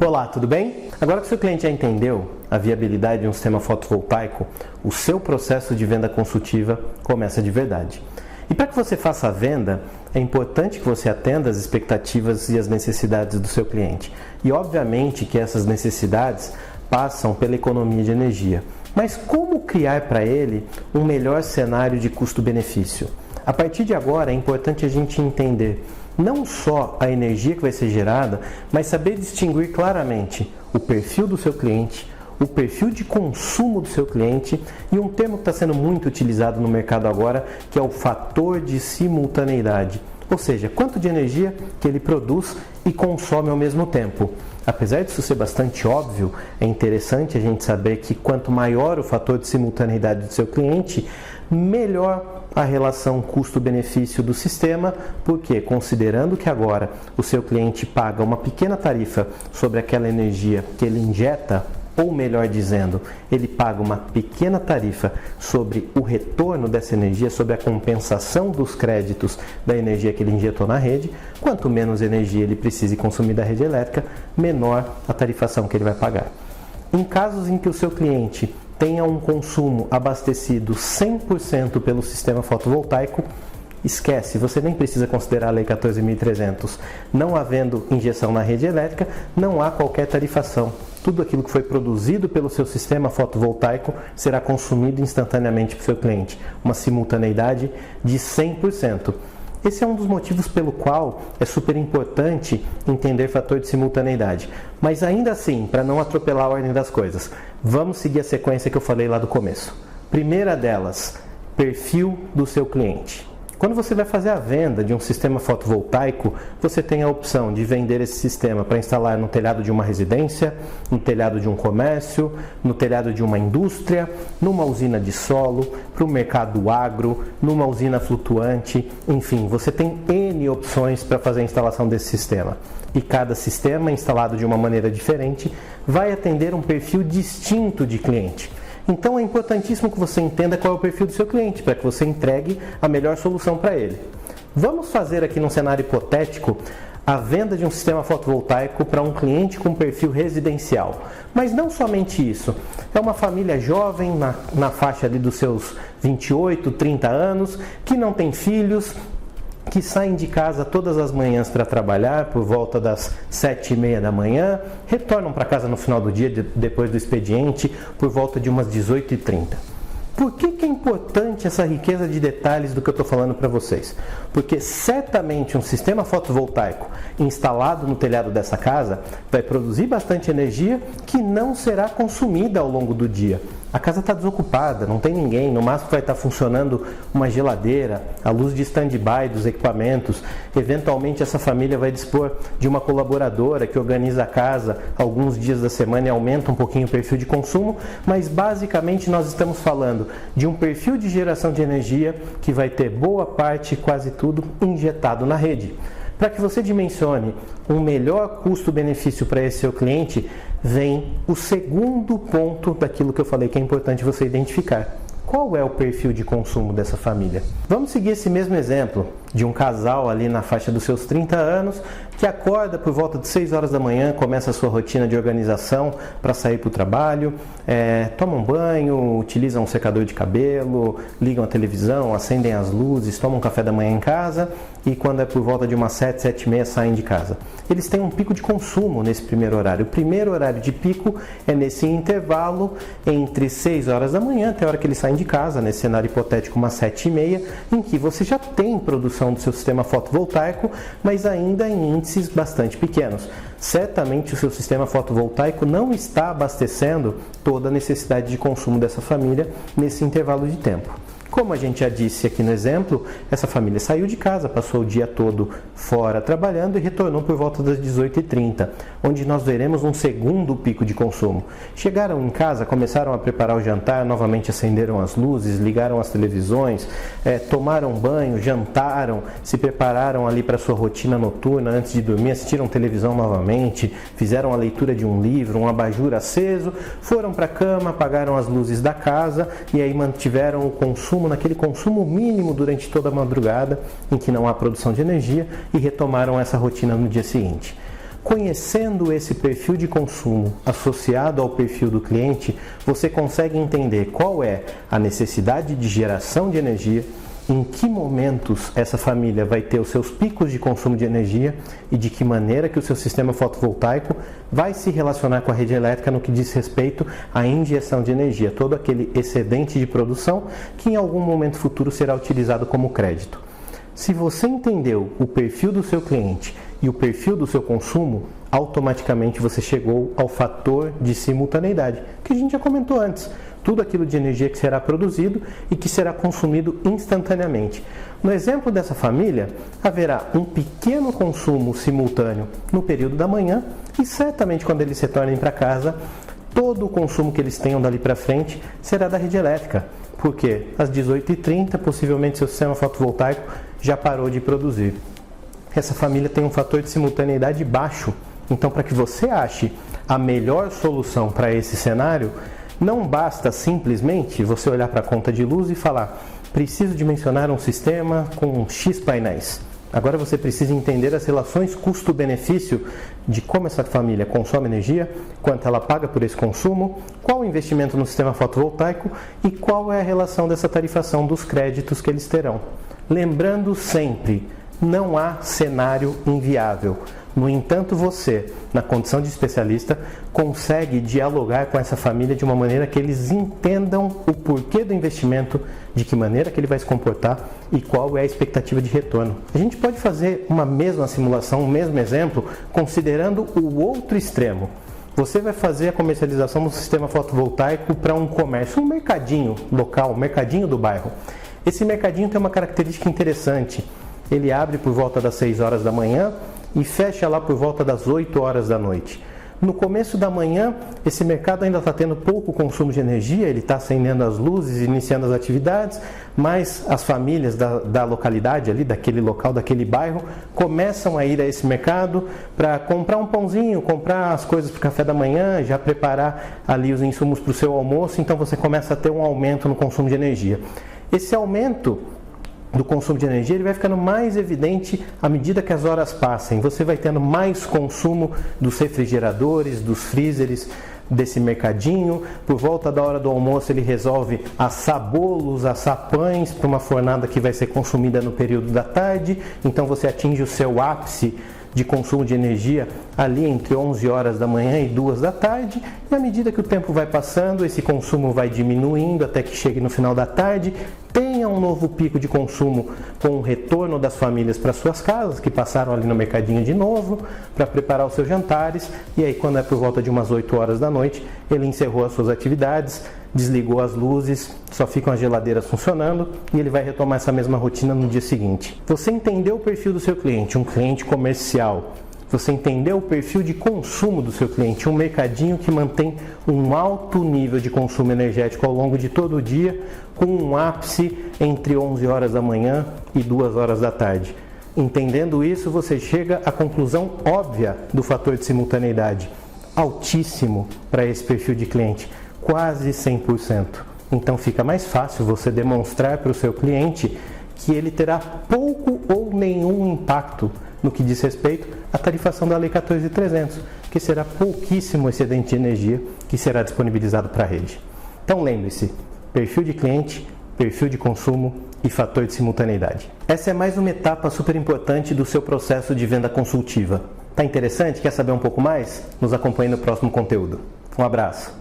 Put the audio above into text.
Olá, tudo bem? Agora que o seu cliente já entendeu a viabilidade de um sistema fotovoltaico, o seu processo de venda consultiva começa de verdade. E para que você faça a venda, é importante que você atenda às expectativas e às necessidades do seu cliente. E obviamente que essas necessidades passam pela economia de energia. Mas como criar para ele um melhor cenário de custo-benefício? A partir de agora é importante a gente entender não só a energia que vai ser gerada, mas saber distinguir claramente o perfil do seu cliente, o perfil de consumo do seu cliente e um termo que está sendo muito utilizado no mercado agora, que é o fator de simultaneidade. Ou seja, quanto de energia que ele produz e consome ao mesmo tempo. Apesar disso ser bastante óbvio, é interessante a gente saber que quanto maior o fator de simultaneidade do seu cliente, melhor a relação custo-benefício do sistema, porque considerando que agora o seu cliente paga uma pequena tarifa sobre aquela energia que ele injeta, ou melhor dizendo, ele paga uma pequena tarifa sobre o retorno dessa energia, sobre a compensação dos créditos da energia que ele injetou na rede. Quanto menos energia ele precise consumir da rede elétrica, menor a tarifação que ele vai pagar. Em casos em que o seu cliente tenha um consumo abastecido 100% pelo sistema fotovoltaico, esquece, você nem precisa considerar a Lei 14.300. Não havendo injeção na rede elétrica, não há qualquer tarifação. Tudo aquilo que foi produzido pelo seu sistema fotovoltaico será consumido instantaneamente para o seu cliente. Uma simultaneidade de 100%. Esse é um dos motivos pelo qual é super importante entender fator de simultaneidade. Mas ainda assim, para não atropelar a ordem das coisas, vamos seguir a sequência que eu falei lá do começo. Primeira delas, perfil do seu cliente. Quando você vai fazer a venda de um sistema fotovoltaico, você tem a opção de vender esse sistema para instalar no telhado de uma residência, no telhado de um comércio, no telhado de uma indústria, numa usina de solo, para o mercado agro, numa usina flutuante, enfim, você tem N opções para fazer a instalação desse sistema. E cada sistema, instalado de uma maneira diferente, vai atender um perfil distinto de cliente. Então é importantíssimo que você entenda qual é o perfil do seu cliente, para que você entregue a melhor solução para ele. Vamos fazer aqui num cenário hipotético a venda de um sistema fotovoltaico para um cliente com perfil residencial. Mas não somente isso, é uma família jovem, na faixa ali dos seus 28, 30 anos, que não tem filhos, que saem de casa todas as manhãs para trabalhar por volta das 7h30 da manhã, retornam para casa no final do dia, depois do expediente, por volta de umas 18h30. Por que é importante essa riqueza de detalhes do que eu estou falando para vocês? Porque certamente um sistema fotovoltaico instalado no telhado dessa casa vai produzir bastante energia que não será consumida ao longo do dia. A casa está desocupada, não tem ninguém, no máximo vai estar funcionando uma geladeira, a luz de stand-by dos equipamentos. Eventualmente essa família vai dispor de uma colaboradora que organiza a casa alguns dias da semana e aumenta um pouquinho o perfil de consumo, mas basicamente nós estamos falando de um perfil de geração de energia que vai ter boa parte, quase tudo, injetado na rede. Para que você dimensione um melhor custo-benefício para esse seu cliente, vem o segundo ponto daquilo que eu falei que é importante você identificar. Qual é o perfil de consumo dessa família? Vamos seguir esse mesmo exemplo de um casal ali na faixa dos seus 30 anos que acorda por volta de 6 horas da manhã, começa a sua rotina de organização para sair para o trabalho, tomam banho, utilizam um secador de cabelo, ligam a televisão, acendem as luzes, tomam um café da manhã em casa e quando é por volta de umas 7, 7h30 saem de casa. Eles têm um pico de consumo nesse primeiro horário. O primeiro horário de pico é nesse intervalo entre 6 horas da manhã até a hora que eles saem de casa, nesse cenário hipotético umas 7h30, em que você já tem produção do seu sistema fotovoltaico, mas ainda em índices bastante pequenos. Certamente o seu sistema fotovoltaico não está abastecendo toda a necessidade de consumo dessa família nesse intervalo de tempo. Como a gente já disse aqui no exemplo, essa família saiu de casa, passou o dia todo fora trabalhando e retornou por volta das 18h30, onde nós veremos um segundo pico de consumo. Chegaram em casa, começaram a preparar o jantar, novamente acenderam as luzes, ligaram as televisões, tomaram banho, jantaram, se prepararam ali para a sua rotina noturna antes de dormir, assistiram televisão novamente, fizeram a leitura de um livro, um abajur aceso, foram para a cama, apagaram as luzes da casa e aí mantiveram o consumo naquele consumo mínimo durante toda a madrugada, em que não há produção de energia, e retomaram essa rotina no dia seguinte. Conhecendo esse perfil de consumo associado ao perfil do cliente, você consegue entender qual é a necessidade de geração de energia, em que momentos essa família vai ter os seus picos de consumo de energia e de que maneira que o seu sistema fotovoltaico vai se relacionar com a rede elétrica no que diz respeito à injeção de energia, todo aquele excedente de produção que em algum momento futuro será utilizado como crédito. Se você entendeu o perfil do seu cliente e o perfil do seu consumo, automaticamente você chegou ao fator de simultaneidade, que a gente já comentou antes. Tudo aquilo de energia que será produzido e que será consumido instantaneamente. No exemplo dessa família, haverá um pequeno consumo simultâneo no período da manhã e certamente quando eles retornem para casa, todo o consumo que eles tenham dali para frente será da rede elétrica, porque às 18h30 possivelmente seu sistema fotovoltaico já parou de produzir. Essa família tem um fator de simultaneidade baixo, então para que você ache a melhor solução para esse cenário, não basta simplesmente você olhar para a conta de luz e falar: preciso dimensionar um sistema com X painéis. Agora você precisa entender as relações custo-benefício de como essa família consome energia, quanto ela paga por esse consumo, qual o investimento no sistema fotovoltaico e qual é a relação dessa tarifação dos créditos que eles terão. Lembrando sempre, não há cenário inviável. No entanto, você, na condição de especialista, consegue dialogar com essa família de uma maneira que eles entendam o porquê do investimento, de que maneira que ele vai se comportar e qual é a expectativa de retorno. A gente pode fazer uma mesma simulação, um mesmo exemplo, considerando o outro extremo. Você vai fazer a comercialização do sistema fotovoltaico para um comércio, um mercadinho local, um mercadinho do bairro. Esse mercadinho tem uma característica interessante. Ele abre por volta das 6 horas da manhã e fecha lá por volta das 8 horas da noite. No começo da manhã, esse mercado ainda está tendo pouco consumo de energia, ele está acendendo as luzes, iniciando as atividades, mas as famílias da localidade ali, daquele local, daquele bairro, começam a ir a esse mercado para comprar um pãozinho, comprar as coisas para o café da manhã, já preparar ali os insumos para o seu almoço, então você começa a ter um aumento no consumo de energia. Esse aumento do consumo de energia ele vai ficando mais evidente à medida que as horas passem. Você vai tendo mais consumo dos refrigeradores, dos freezers, desse mercadinho. Por volta da hora do almoço ele resolve assar bolos, assar pães para uma fornada que vai ser consumida no período da tarde. Então você atinge o seu ápice de consumo de energia ali entre 11 horas da manhã e 2 da tarde, e à medida que o tempo vai passando, esse consumo vai diminuindo até que chegue no final da tarde, tenha um novo pico de consumo com o retorno das famílias para suas casas, que passaram ali no mercadinho de novo, para preparar os seus jantares, e aí quando é por volta de umas 8 horas da noite, ele encerrou as suas atividades, desligou as luzes, só ficam as geladeiras funcionando e ele vai retomar essa mesma rotina no dia seguinte. Você entendeu o perfil do seu cliente, um cliente comercial. Você entendeu o perfil de consumo do seu cliente, um mercadinho que mantém um alto nível de consumo energético ao longo de todo o dia, com um ápice entre 11 horas da manhã e 2 horas da tarde. Entendendo isso, você chega à conclusão óbvia do fator de simultaneidade, altíssimo para esse perfil de cliente. Quase 100%. Então fica mais fácil você demonstrar para o seu cliente que ele terá pouco ou nenhum impacto no que diz respeito à tarifação da Lei 14.300, que será pouquíssimo excedente de energia que será disponibilizado para a rede. Então lembre-se, perfil de cliente, perfil de consumo e fator de simultaneidade. Essa é mais uma etapa super importante do seu processo de venda consultiva. Tá interessante? Quer saber um pouco mais? Nos acompanhe no próximo conteúdo. Um abraço!